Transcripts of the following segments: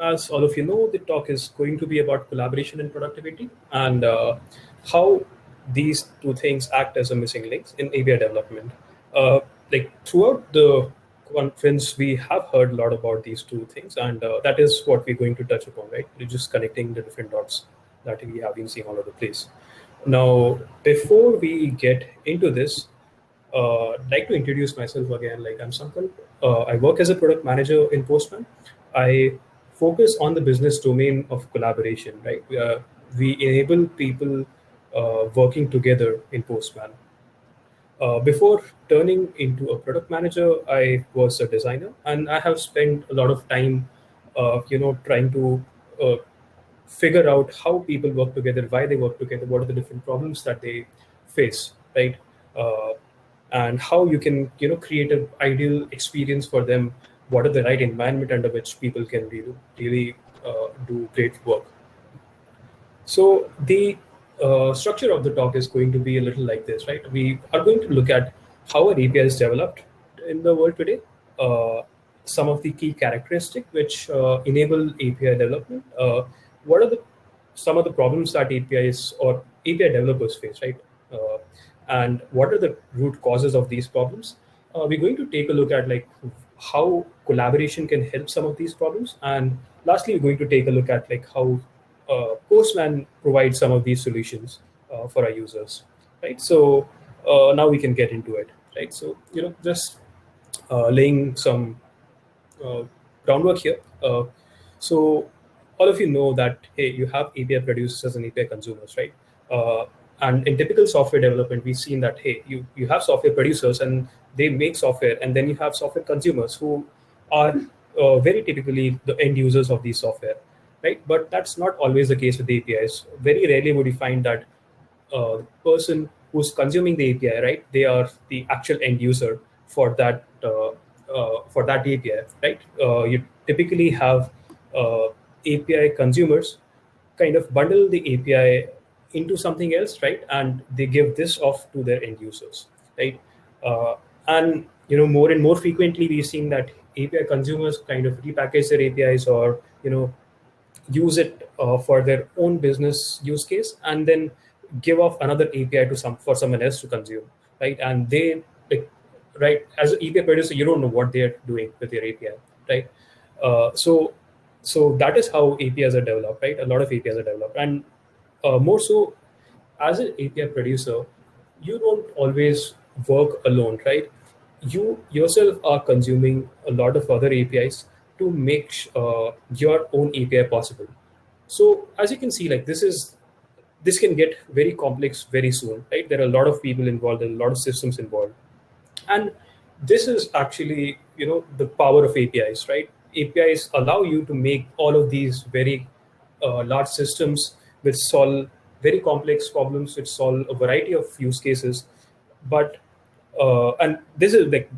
As all of you know, the talk is going to be about collaboration and productivity, and how these two things act as a missing links in API development. Like throughout the conference, we have heard a lot about these two things, and that is what we're going to touch upon, right? We're just connecting the different dots that we have been seeing all over the place. Now, before we get into this, I'd like to introduce myself again. Like I'm Sankalp. I work as a product manager in Postman. I focus on the business domain of collaboration. Right, we enable people working together in Postman. Before turning into a product manager, I was a designer, and I have spent a lot of time, trying to uh, figure out how people work together, why they work together, what are the different problems that they face, right? Uh, and how you can, create an ideal experience for them. What are the right environment under which people can really do great work. So the structure of the talk is going to be a little like this, right? We are going to look at how an API is developed in the world today, some of the key characteristics which enable API development, what are the some of the problems that APIs or API developers face, right? Uh, and what are the root causes of these problems? We're going to take a look at like how collaboration can help some of these problems, and lastly, we're going to take a look at like how Postman provides some of these solutions for our users, right? So now we can get into it, right? So just laying some uh, groundwork here. So all of you know that hey, you have API producers and API consumers, right? Uh, and in typical software development, we've seen that hey, you have software producers and they make software, and then you have software consumers who are very typically the end users of these software, right? But that's not always the case with the APIs. Very rarely would you find that the person who's consuming the API, right? They are the actual end user for that API, right? You typically have API consumers kind of bundle the API into something else, right? And they give this off to their end users, right? Uh, and more and more frequently, we've seen that API consumers kind of repackage their APIs or use it for their own business use case, and then give off another API to someone else to consume, right? And they like, right, as an API producer, you don't know what they're doing with your API, right? So that is how APIs are developed, right? A lot of APIs are developed, and more so as an API producer, you don't always work alone, right? You yourself are consuming a lot of other APIs to make your own API possible. So as you can see, like this can get very complex very soon, right? There are a lot of people involved, there are a lot of systems involved, and this is actually the power of APIs, right? APIs allow you to make all of these very large systems which solve very complex problems, which solve a variety of use cases. But and this is like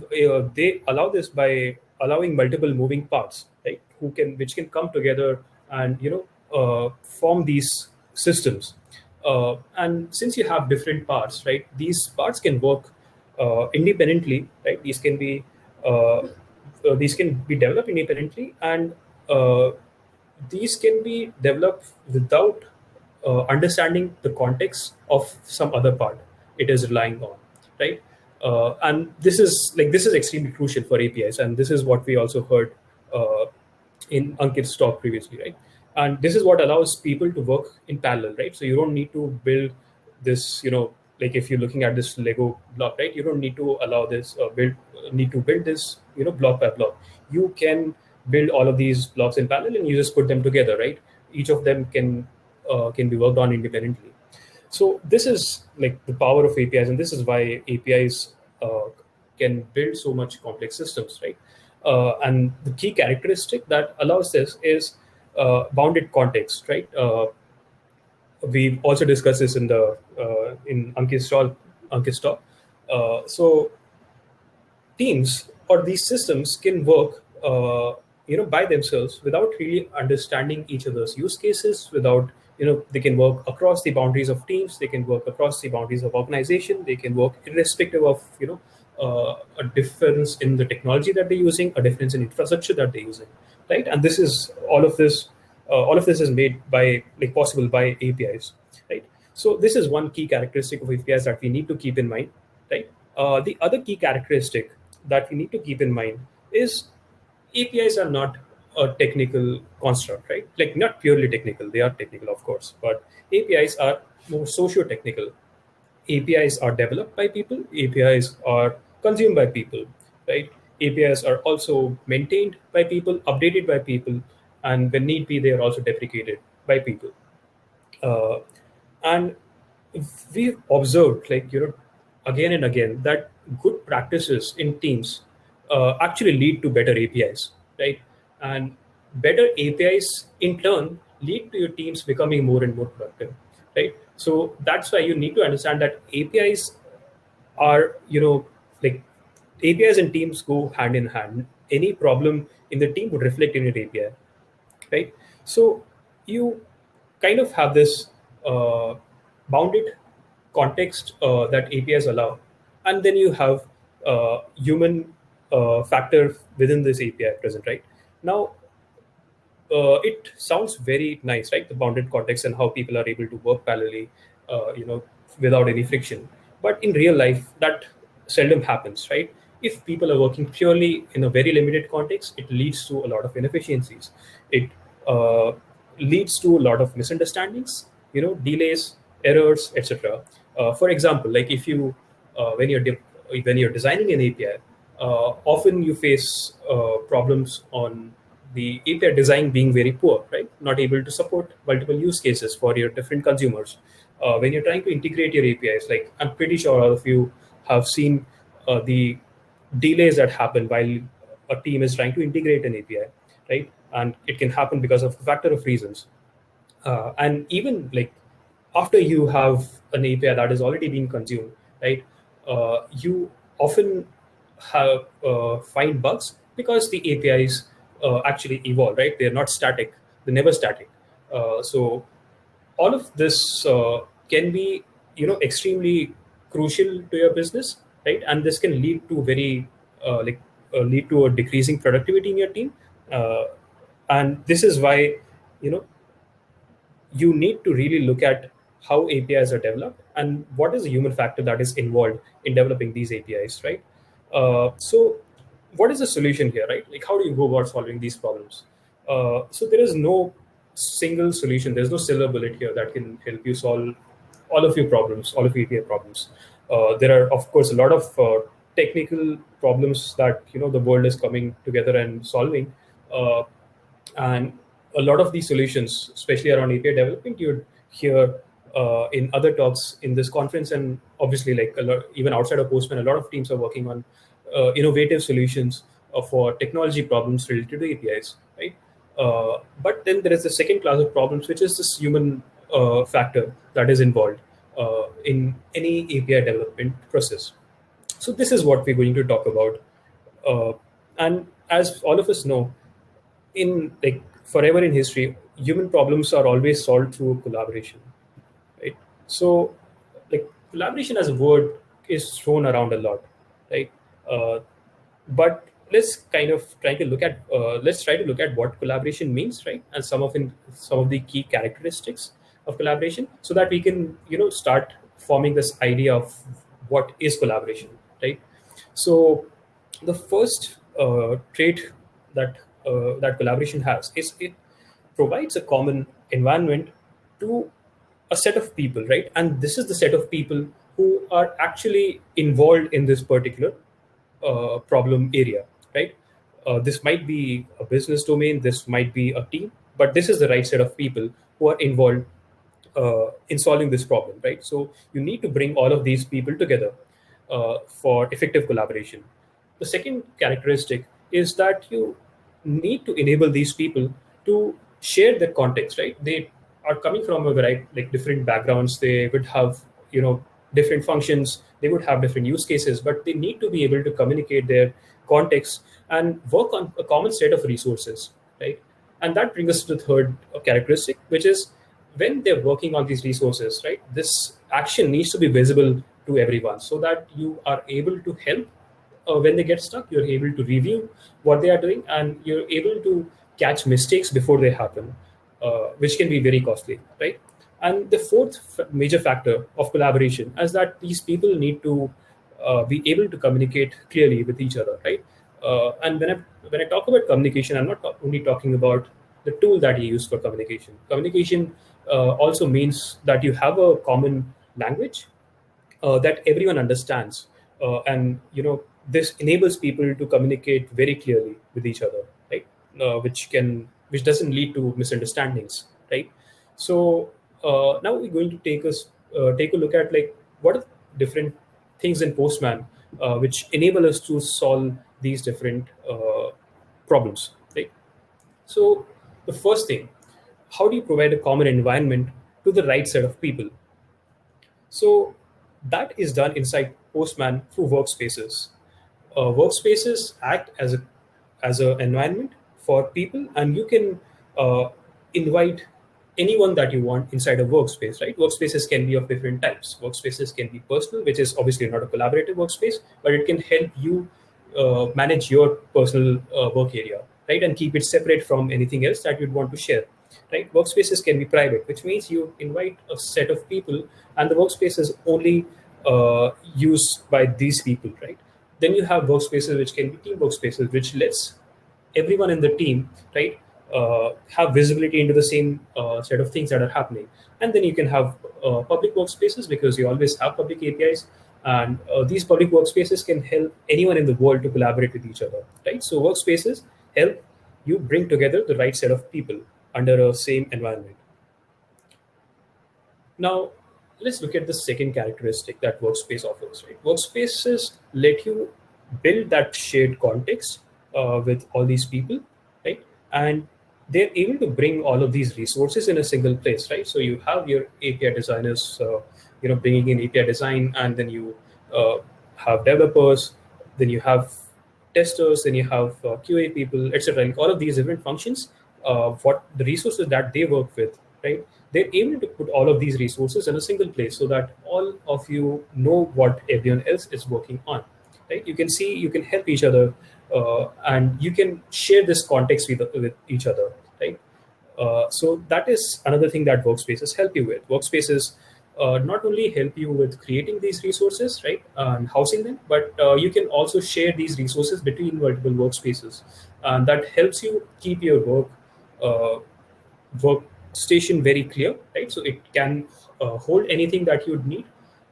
they allow this by allowing multiple moving parts, right? Which can come together and form these systems. And since you have different parts, right, these parts can work independently, right? These can be developed independently, and uh, these can be developed without understanding the context of some other part it is relying on, right? And this is extremely crucial for APIs, and this is what we also heard uh, in Ankit's talk previously, right? And this is what allows people to work in parallel, right? So you don't need to build this, like if you're looking at this Lego block, right? You don't need to allow this build this, block by block. You can build all of these blocks in parallel, and you just put them together, right? Each of them can be worked on independently. So this is like the power of APIs, and this is why APIs can build so much complex systems, right? And the key characteristic that allows this is bounded context, right? We've also discussed this in Ankit's talk. So teams or these systems can work by themselves without really understanding each other's use cases, without they can work across the boundaries of teams, they can work across the boundaries of organization, they can work irrespective of a difference in the technology that they're using, a difference in infrastructure that they're using, right? And this is all of this is made by like possible by APIs, right? So this is one key characteristic of APIs that we need to keep in mind, right? The other key characteristic that we need to keep in mind is APIs are not a technical construct, right? Like not purely technical. They are technical, of course, but APIs are more socio-technical. APIs are developed by people. APIs are consumed by people, right? APIs are also maintained by people, updated by people, and when need be, they are also deprecated by people. Uh, and we've observed, like, again and again, that good practices in teams actually lead to better APIs, right? And better APIs in turn lead to your teams becoming more and more productive, right? So that's why you need to understand that APIs are, like APIs and teams go hand in hand. Any problem in the team would reflect in your API, right? So you kind of have this bounded context that APIs allow, and then you have human factor within this API present, right? Now, it sounds very nice, right? The bounded context and how people are able to work parallelly, without any friction. But in real life, that seldom happens, right? If people are working purely in a very limited context, it leads to a lot of inefficiencies. It uh, leads to a lot of misunderstandings, delays, errors, etc. For example, like if you when you're designing an API, often you face problems on the API design being very poor, right? Not able to support multiple use cases for your different consumers. When you're trying to integrate your APIs, like I'm pretty sure all of you have seen the delays that happen while a team is trying to integrate an API, right? And it can happen because of a factor of reasons. And even like after you have an API that is already being consumed, right? You often have find bugs because the APIs actually evolve, right? They're not static; they're never static. So all of this can be, extremely crucial to your business, right? And this can lead to very lead to a decreasing productivity in your team. Uh, and this is why, you know you need to really look at how APIs are developed and what is the human factor that is involved in developing these APIs, right? So, what is the solution here, right? Like, how do you go about solving these problems? So, there is no single solution. There's no silver bullet here that can help you solve all of your problems, all of your API problems. There are, of course, a lot of technical problems that the world is coming together and solving. Uh, and a lot of these solutions, especially around API development, you'd hear in other talks in this conference, and obviously, like a lot, even outside of Postman, a lot of teams are working on innovative solutions for technology problems related to APIs, right? But then there is the second class of problems, which is this human factor that is involved in any API development process. So this is what we're going to talk about. And as all of us know, in like forever in history, human problems are always solved through collaboration, right? So, like collaboration as a word is thrown around a lot, right? Uh, but let's kind of try to look at let's try to look at what collaboration means, right? And some of the key characteristics of collaboration, so that we can start forming this idea of what is collaboration, right? So the first trait that collaboration has is it provides a common environment to a set of people, right? And this is the set of people who are actually involved in this particular problem area, right? This might be a business domain, this might be a team, but this is the right set of people who are involved in solving this problem, right? So you need to bring all of these people together for effective collaboration. The second characteristic is that you need to enable these people to share their context, right? They are coming from a variety, like different backgrounds. They would have, different functions. They would have different use cases, but they need to be able to communicate their context and work on a common set of resources, right? And that brings us to the third characteristic, which is when they're working on these resources, right? This action needs to be visible to everyone so that you are able to help when they get stuck, you're able to review what they are doing, and you're able to catch mistakes before they happen, which can be very costly, right? And the fourth major factor of collaboration is that these people need to be able to communicate clearly with each other, right? And when I talk about communication, I'm not only talking about the tool that you use for communication. Communication also means that you have a common language that everyone understands, and this enables people to communicate very clearly with each other, right? Which doesn't lead to misunderstandings, right? So now we're going to take a look at like what are different things in Postman which enable us to solve these different problems, right? So the first thing, how do you provide a common environment to the right set of people? So that is done inside Postman through workspaces. Workspaces act as a environment for people, and you can invite anyone that you want inside a workspace, right? Workspaces can be of different types. Workspaces can be personal, which is obviously not a collaborative workspace, but it can help you manage your personal work area, right, and keep it separate from anything else that you'd want to share, right? Workspaces can be private, which means you invite a set of people, and the workspace is only used by these people, right? Then you have workspaces which can be team workspaces, which lets everyone in the team, right, have visibility into the same set of things that are happening. And then you can have public workspaces, because you always have public APIs, and these public workspaces can help anyone in the world to collaborate with each other, right? So workspaces help you bring together the right set of people under a same environment. Now, let's look at the second characteristic that Workspace offers. Right? Workspaces let you build that shared context with all these people, right? And they're able to bring all of these resources in a single place, right? So you have your API designers, bringing in API design, and then you have developers, then you have testers, then you have QA people, etc. Like all of these different functions, what the resources that they work with, right? They're able to put all of these resources in a single place so that all of you know what everyone else is working on, right? You can see, you can help each other, and you can share this context with each other, right? So that is another thing that workspaces help you with. Workspaces not only help you with creating these resources, right, and housing them, but you can also share these resources between multiple workspaces, and that helps you keep your uh, workstation very clear, right? So it can hold anything that you'd need,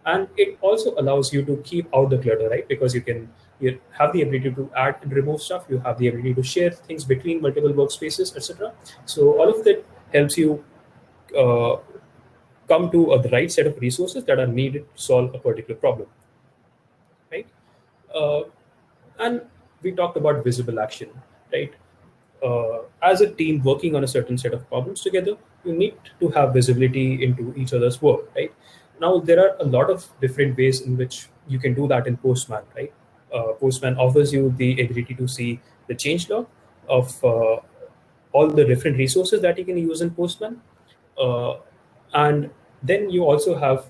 and it also allows you to keep out the clutter, right? Because you have the ability to add and remove stuff, you have the ability to share things between multiple workspaces, etc. So all of that helps you uh, come to the right set of resources that are needed to solve a particular problem, right? Uh, and we talked about visible action, right? As a team working on a certain set of problems together, you need to have visibility into each other's work, right? Now, there are a lot of different ways in which you can do that in Postman, right? Postman offers you the ability to see the change log of all the different resources that you can use in Postman. And then you also have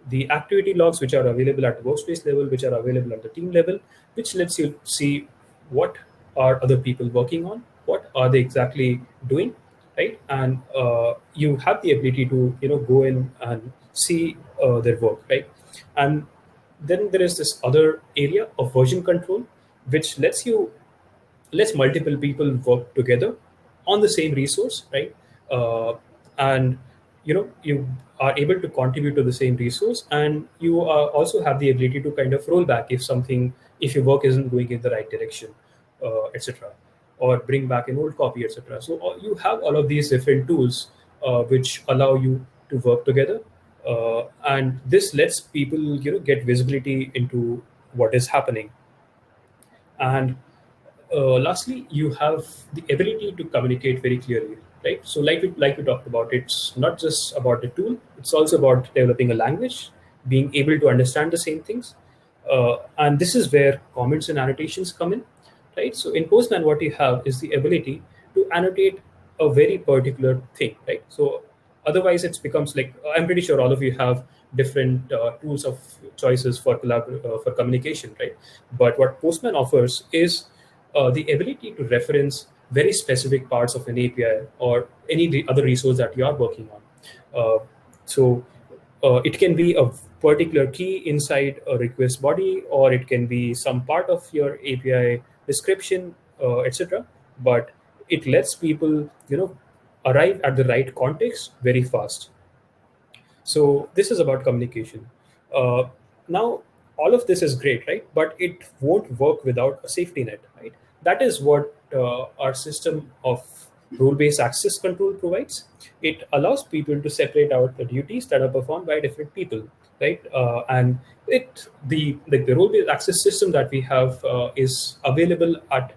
the activity logs, which are available at the workspace level, which are available at the team level, which lets you see what are other people working on, what are they exactly doing, right? And you have the ability to go in and see their work, right? And then there is this other area of version control, which lets multiple people work together on the same resource, right? And you are able to contribute to the same resource, and you also have the ability to kind of roll back if your work isn't going in the right direction, etc., or bring back an old copy, etc. So you have all of these different tools which allow you to work together, and this lets people get visibility into what is happening. And lastly, you have the ability to communicate very clearly, right? So like we talked about, it's not just about the tool, it's also about developing a language, being able to understand the same things. And this is where comments and annotations come in, right? So in Postman, what you have is the ability to annotate a very particular thing, right? So otherwise it becomes like, I'm pretty sure all of you have different tools of choices for for communication, right? But what Postman offers is the ability to reference very specific parts of an API or any other resource that you are working on. So it can be a particular key inside a request body, or it can be some part of your API description, etc. But it lets people, arrive at the right context very fast. So this is about communication. Uh, Now, all of this is great, right? But it won't work without a safety net, right? That is what our system of role-based access control provides. It allows people to separate out the duties that are performed by different people, right? And the role-based access system that we have is available at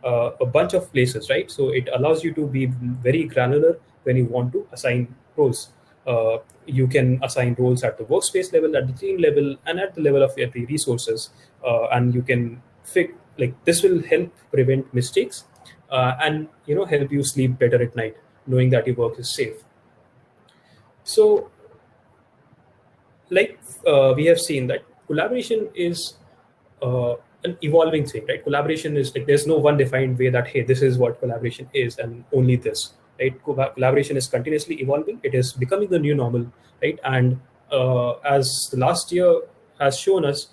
a bunch of places, right? So it allows you to be very granular when you want to assign roles. You can assign roles at the workspace level, at the team level, and at the level of every resources. And you can this will help prevent mistakes, and help you sleep better at night, knowing that your work is safe. So we have seen that collaboration is an evolving thing, right? Collaboration is like there's no one defined way that, hey, this is what collaboration is and only this, right? Collaboration is continuously evolving. It is becoming the new normal, right? And as the last year has shown us,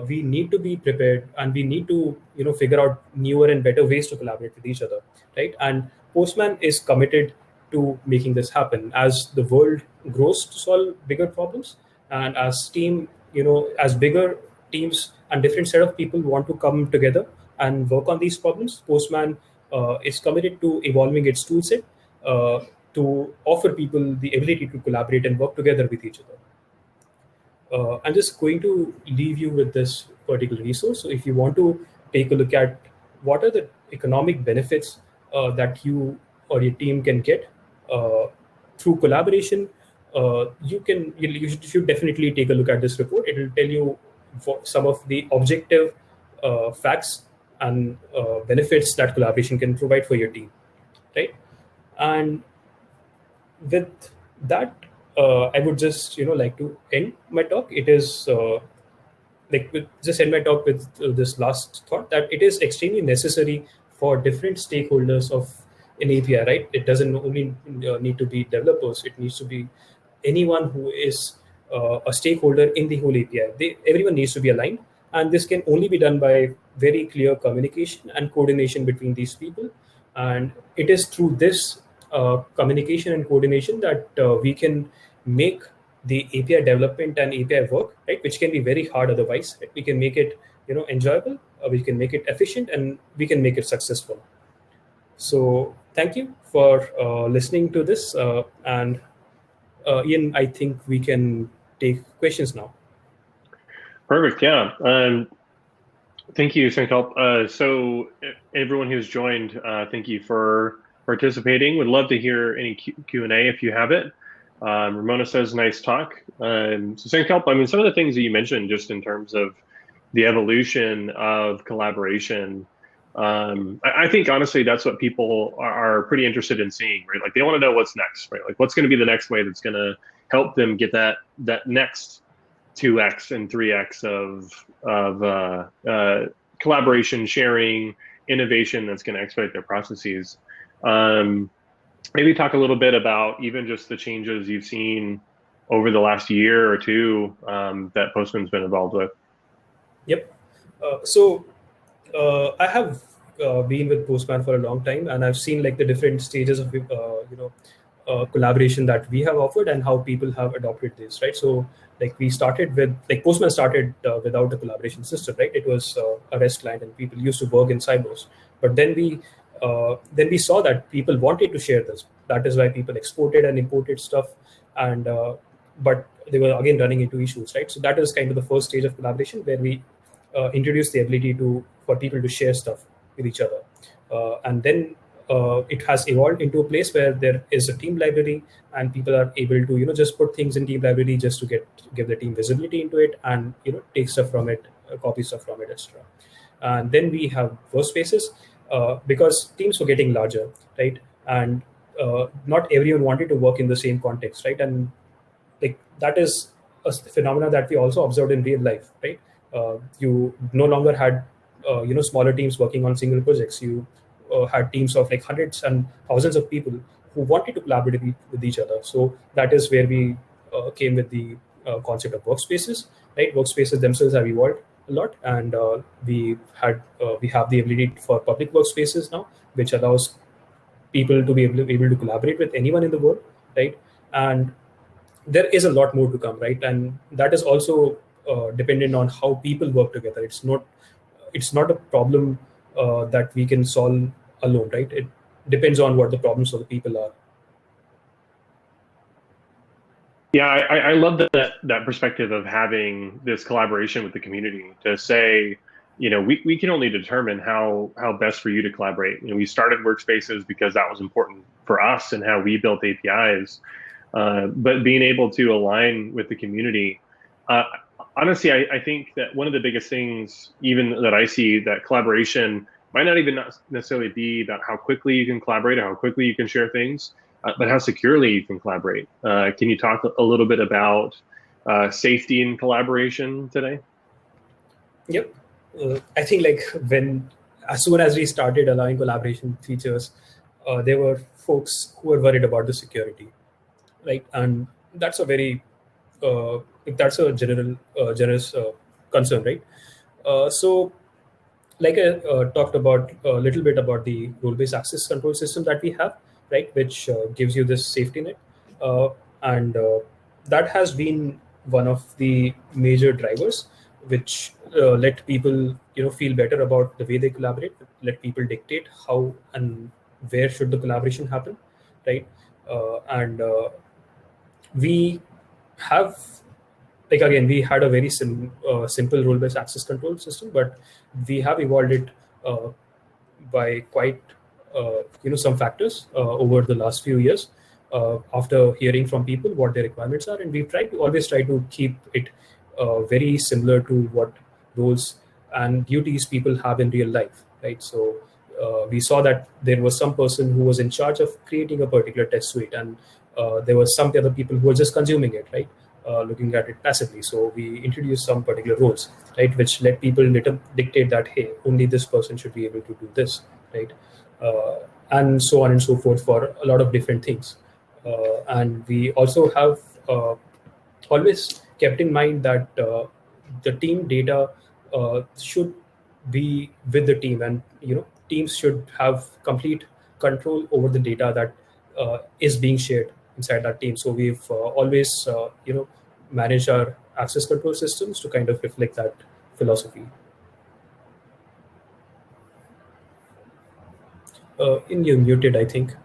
we need to be prepared, and we need to figure out newer and better ways to collaborate with each other, right? And Postman is committed to making this happen as the world grows to solve bigger problems, and as bigger teams and different set of people want to come together and work on these problems. Postman is committed to evolving its toolset to offer people the ability to collaborate and work together with each other. I'm just going to leave you with this particular resource. So if you want to take a look at what are the economic benefits that you or your team can get through collaboration, you should definitely take a look at this report. It will tell you some of the objective facts and benefits that collaboration can provide for your team, right? And with that, I would just like to end my talk. It is just end my talk with this last thought, that it is extremely necessary for different stakeholders of an API, right? It doesn't only need to be developers. It needs to be anyone who is a stakeholder in the whole API. Everyone needs to be aligned, and this can only be done by very clear communication and coordination between these people. And it is through this communication and coordination that we can make the API development and API work, right, which can be very hard otherwise. Right? We can make it enjoyable, we can make it efficient, and we can make it successful. So thank you for listening to this, and Ian, I think we can take questions now. Perfect. Yeah. Thank you, Sankalp. So everyone who's joined, thank you for participating. Would love to hear any Q&A if you have it. Ramona says, nice talk. So Sankalp, I mean, some of the things that you mentioned just in terms of the evolution of collaboration, I think honestly, that's what people are pretty interested in seeing, right? Like they want to know what's next, right? Like what's going to be the next way that's going to help them get that next 2x and 3x of collaboration, sharing, innovation that's going to expedite their processes. Maybe talk a little bit about even just the changes you've seen over the last year or two that Postman's been involved with. Yep. I have been with Postman for a long time, and I've seen like the different stages of collaboration that we have offered and how people have adopted this, right? So like we started with Postman started without a collaboration system, right? It was a REST client, and people used to work in silos. But then we saw that people wanted to share this. That is why people exported and imported stuff, and but they were again running into issues, right? So that is kind of the first stage of collaboration where we introduced the ability for people to share stuff with each other, and then it has evolved into a place where there is a team library, and people are able to just put things in team library just to give the team visibility into it, and take stuff from it, copy stuff from it, etc. And then we have workspaces, because teams were getting larger, right? And not everyone wanted to work in the same context, right? And like that is a phenomena that we also observed in real life, right? You no longer had smaller teams working on single projects. You had teams of like hundreds and thousands of people who wanted to collaborate with each other. So that is where we came with the concept of workspaces, right? Workspaces themselves have evolved a lot, and we have the ability for public workspaces now, which allows people to be able to collaborate with anyone in the world, right? And there is a lot more to come, right? And that is also dependent on how people work together. It's not a problem that we can solve alone, right? It depends on what the problems of the people are. Yeah, I love that perspective of having this collaboration with the community to say, we can only determine how best for you to collaborate. We started Workspaces because that was important for us and how we built APIs. But being able to align with the community, uh, honestly, I think that one of the biggest things, even that I see, that collaboration might not even not necessarily be about how quickly you can collaborate or how quickly you can share things, but how securely you can collaborate. Can you talk a little bit about safety and collaboration today? Yep. I think like when as soon as we started allowing collaboration features, there were folks who were worried about the security, right? And that's a very that's a generous concern, right? So like I talked about a little bit about the role-based access control system that we have, right, which gives you this safety net, and that has been one of the major drivers, which let people feel better about the way they collaborate, let people dictate how and where should the collaboration happen, right? And we have like again we had a very simple role-based access control system, but we have evolved it uh, by quite some factors over the last few years, after hearing from people what their requirements are, and we always try to keep it very similar to what roles and duties people have in real life, right? So we saw that there was some person who was in charge of creating a particular test suite, and there was some other people who were just consuming it, right? Looking at it passively. So we introduced some particular roles, right, which let people dictate that, hey, only this person should be able to do this, right? Uh, and so on and so forth for a lot of different things. And we also have always kept in mind that the team data should be with the team, and teams should have complete control over the data that is being shared inside that team. So we've always managed our access control systems to kind of reflect that philosophy. In you muted, I think.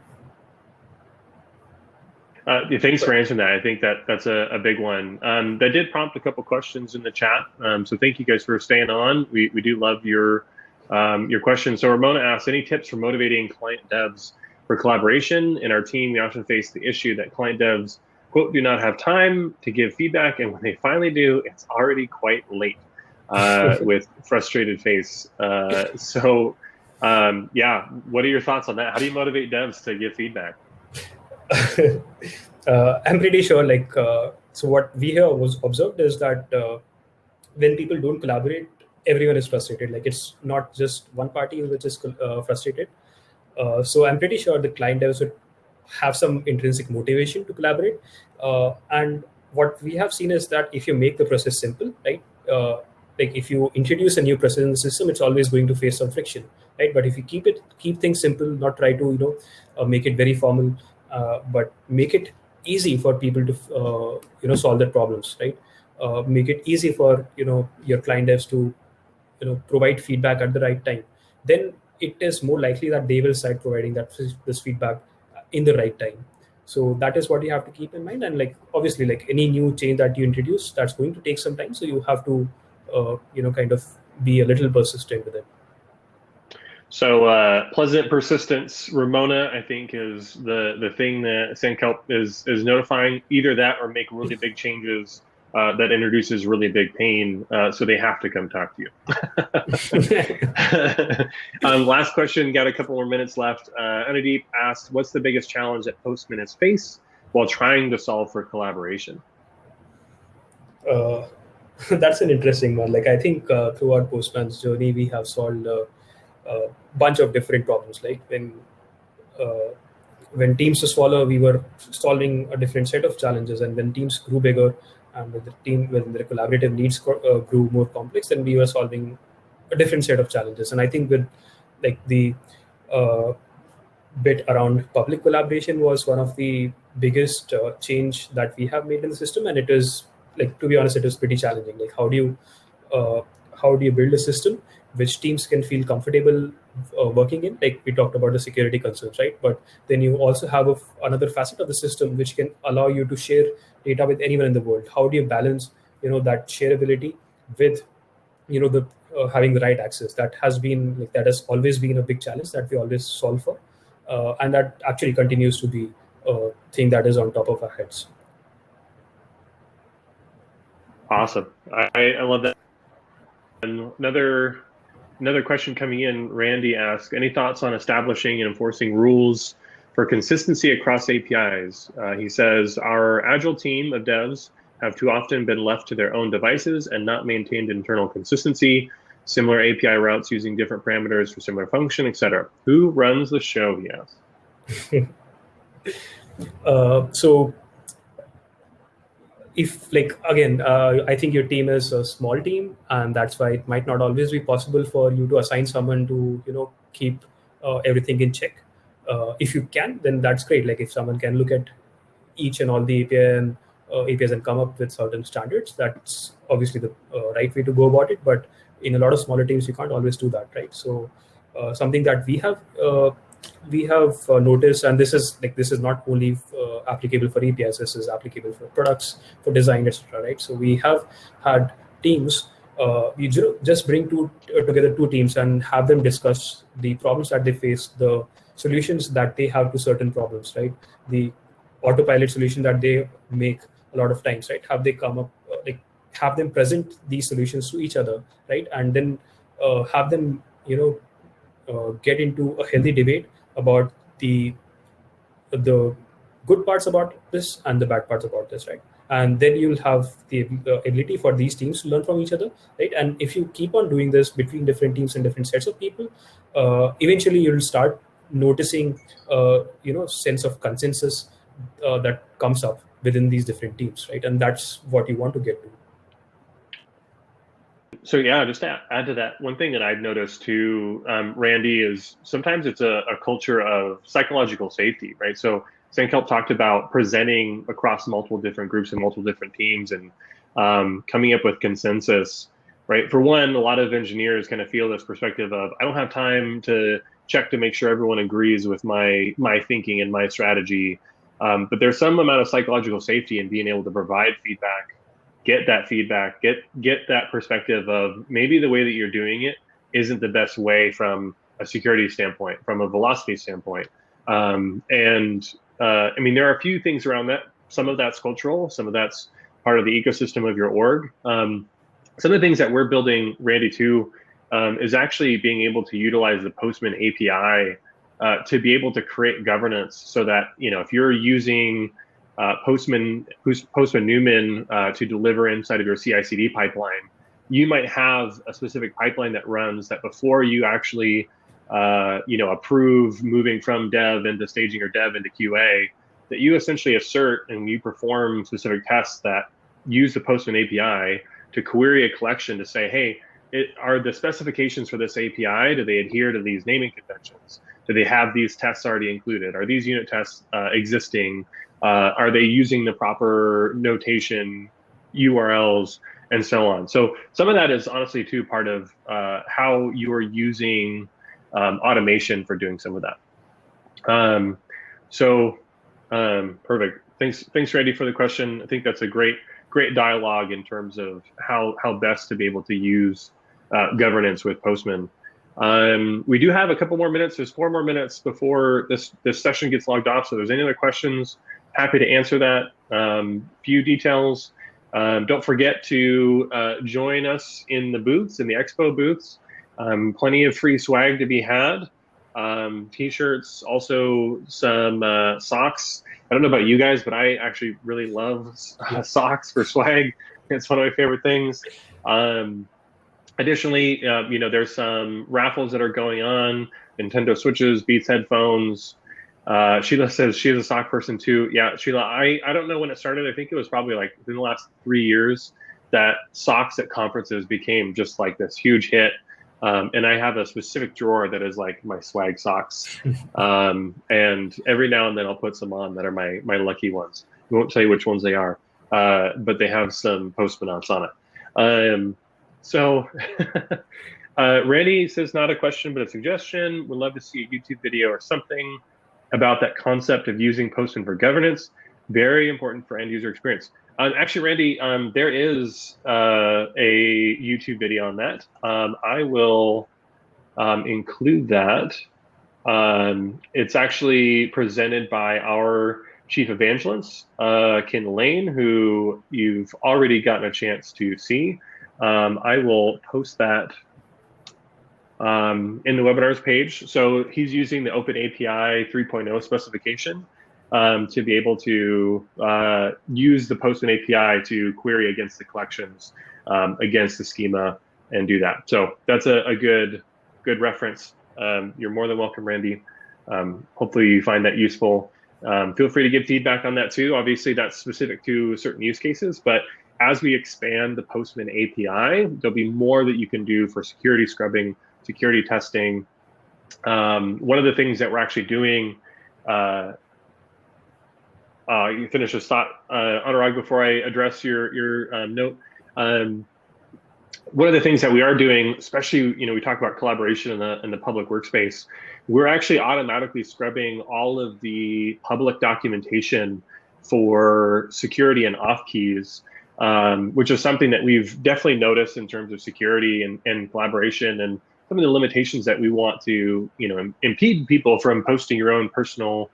Yeah, thanks for answering that. I think that's a big one. That did prompt a couple questions in the chat. So thank you guys for staying on. We do love your questions. So Ramona asks, any tips for motivating client devs for collaboration? In our team, we often face the issue that client devs, quote, do not have time to give feedback, and when they finally do, it's already quite late, with frustrated face. Yeah, what are your thoughts on that? How do you motivate devs to give feedback? I'm pretty sure, like, so what we here was observed is that when people don't collaborate, everyone is frustrated. Like, it's not just one party which is frustrated. So I'm pretty sure the client devs would have some intrinsic motivation to collaborate. And what we have seen is that if you make the process simple, right? Like if you introduce a new process in the system, it's always going to face some friction, right? But if you keep things simple, not try to make it very formal, but make it easy for people to solve their problems, right? Make it easy for your client devs to provide feedback at the right time, then it is more likely that they will start providing this feedback in the right time. So that is what you have to keep in mind. And like obviously, like any new change that you introduce, that's going to take some time, so you have to kind of be a little persistent with it. So pleasant persistence, Ramona, I think is the thing that Sankalp is notifying. Either that or make really big changes that introduces really big pain, so they have to come talk to you. Last question, got a couple more minutes left. Anadeep asked, what's the biggest challenge that Postman has faced while trying to solve for collaboration? Uh, that's an interesting one. Like I think throughout Postman's journey, we have solved a bunch of different problems. Like uh, when teams were smaller, we were solving a different set of challenges, and when teams grew bigger, and when the collaborative needs grew more complex, then we were solving a different set of challenges. And I think with like the uh, bit around public collaboration was one of the biggest change that we have made in the system, and it is like, to be honest, it is pretty challenging. Like uh, how do you build a system which teams can feel comfortable working in? Like we talked about the security concerns, right? But then you also have another facet of the system which can allow you to share data with anyone in the world. How do you balance that shareability with the having the right access? That has been like, that has always been a big challenge that we always solve for, and that actually continues to be a thing that is on top of our heads. Awesome. I love that. And another question coming in, Randy asks, any thoughts on establishing and enforcing rules for consistency across APIs? He says, our agile team of devs have too often been left to their own devices and not maintained internal consistency, similar API routes using different parameters for similar function, etc. Who runs the show, he asks. So if like again, I think your team is a small team, and that's why it might not always be possible for you to assign someone to keep everything in check. If you can, then that's great. Like if someone can look at each and all the APIs and come up with certain standards, that's obviously the right way to go about it. But in a lot of smaller teams, you can't always do that, right? So something that we have noticed, and this is not only applicable for APIs, this is applicable for products, for design, etc. Right? So we have had teams. Just bring together two teams and have them discuss the problems that they face, the solutions that they have to certain problems, right? The autopilot solution that they make a lot of times, right? Have they come up have them present these solutions to each other, right? And then have them get into a healthy debate about the good parts about this and the bad parts about this, right? And then you'll have the ability for these teams to learn from each other, right? And if you keep on doing this between different teams and different sets of people, eventually you'll start noticing sense of consensus that comes up within these different teams, right? And that's what you want to get to. So yeah, just to add to that, one thing that I've noticed too, Randy, is sometimes it's a culture of psychological safety, right? So Sankalp talked about presenting across multiple different groups and multiple different teams and coming up with consensus, right? For one, a lot of engineers kind of feel this perspective of, I don't have time to check to make sure everyone agrees with my thinking and my strategy. But there's some amount of psychological safety in being able to provide feedback, get that feedback, get that perspective of maybe the way that you're doing it isn't the best way from a security standpoint, from a velocity standpoint. I mean, there are a few things around that. Some of that's cultural, some of that's part of the ecosystem of your org. Some of the things that we're building, Randy, too, is actually being able to utilize the Postman API to be able to create governance so that, if you're using Postman Newman to deliver inside of your CI/CD pipeline, you might have a specific pipeline that runs that before you actually approve moving from dev into staging or dev into QA, that you essentially assert and you perform specific tests that use the Postman API to query a collection to say, hey, are the specifications for this API, do they adhere to these naming conventions? Do they have these tests already included? Are these unit tests existing? Are they using the proper notation, URLs, and so on? So some of that is honestly too part of how you are using automation for doing some of that. Perfect. Thanks, Randy, for the question. I think that's a great dialogue in terms of how best to be able to use governance with Postman. We do have a couple more minutes. There's 4 more minutes before this session gets logged off. So if there's any other questions, happy to answer that. Few details. Don't forget to join us in the booths, in the expo booths. Plenty of free swag to be had. T-shirts, also some socks. I don't know about you guys, but I actually really love socks for swag. It's one of my favorite things. Additionally, there's some raffles that are going on, Nintendo Switches, Beats headphones. Sheila says she's a sock person too. Yeah, Sheila, I don't know when it started. I think it was probably like within the last 3 years that socks at conferences became just like this huge hit. And I have a specific drawer that is like my swag socks. And every now and then I'll put some on that are my lucky ones. I won't tell you which ones they are, but they have some Postman on it. So Randy says, not a question, but a suggestion. Would love to see a YouTube video or something about that concept of using Postman for governance. Very important for end user experience. Actually, Randy, there is a YouTube video on that. I will include that. It's actually presented by our chief evangelist, Ken Lane, who you've already gotten a chance to see. I will post that in the webinars page. So he's using the Open API 3.0 specification to be able to use the Postman API to query against the collections, against the schema, and do that. So that's a good reference. You're more than welcome, Randy. Hopefully you find that useful. Feel free to give feedback on that too. Obviously that's specific to certain use cases, but as we expand the Postman API, there'll be more that you can do for security scrubbing, security testing. One of the things that we're actually doing, you finish this thought, Anurag, before I address your note. One of the things that we are doing, especially, we talk about collaboration in the public workspace, we're actually automatically scrubbing all of the public documentation for security and off keys, which is something that we've definitely noticed in terms of security and collaboration and some of the limitations that we want to, impede people from posting your own personal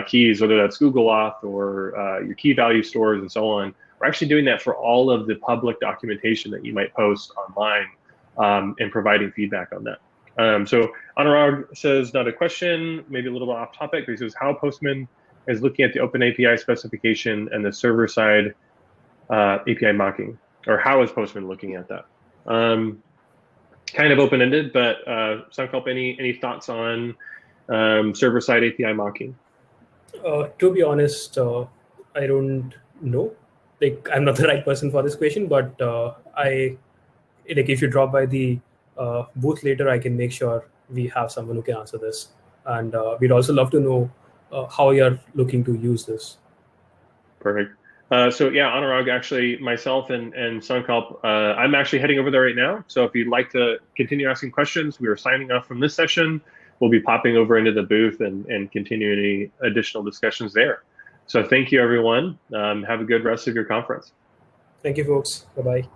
keys, whether that's Google Auth or your key value stores and so on. We're actually doing that for all of the public documentation that you might post online, and providing feedback on that. So Anurag says, not a question, maybe a little bit off topic, but he says how Postman is looking at the Open API specification and the server side API mocking, or how is Postman looking at that? Kind of open-ended, but Sankalp, any thoughts on server-side API mocking? To be honest, I don't know. Like, I'm not the right person for this question, but if you drop by the booth later, I can make sure we have someone who can answer this. And we'd also love to know how you're looking to use this. Perfect. So yeah, Anurag, actually, myself and Sankalp, I'm actually heading over there right now. So if you'd like to continue asking questions, we are signing off from this session. We'll be popping over into the booth and continuing any additional discussions there. So thank you, everyone. Have a good rest of your conference. Thank you, folks. Bye-bye.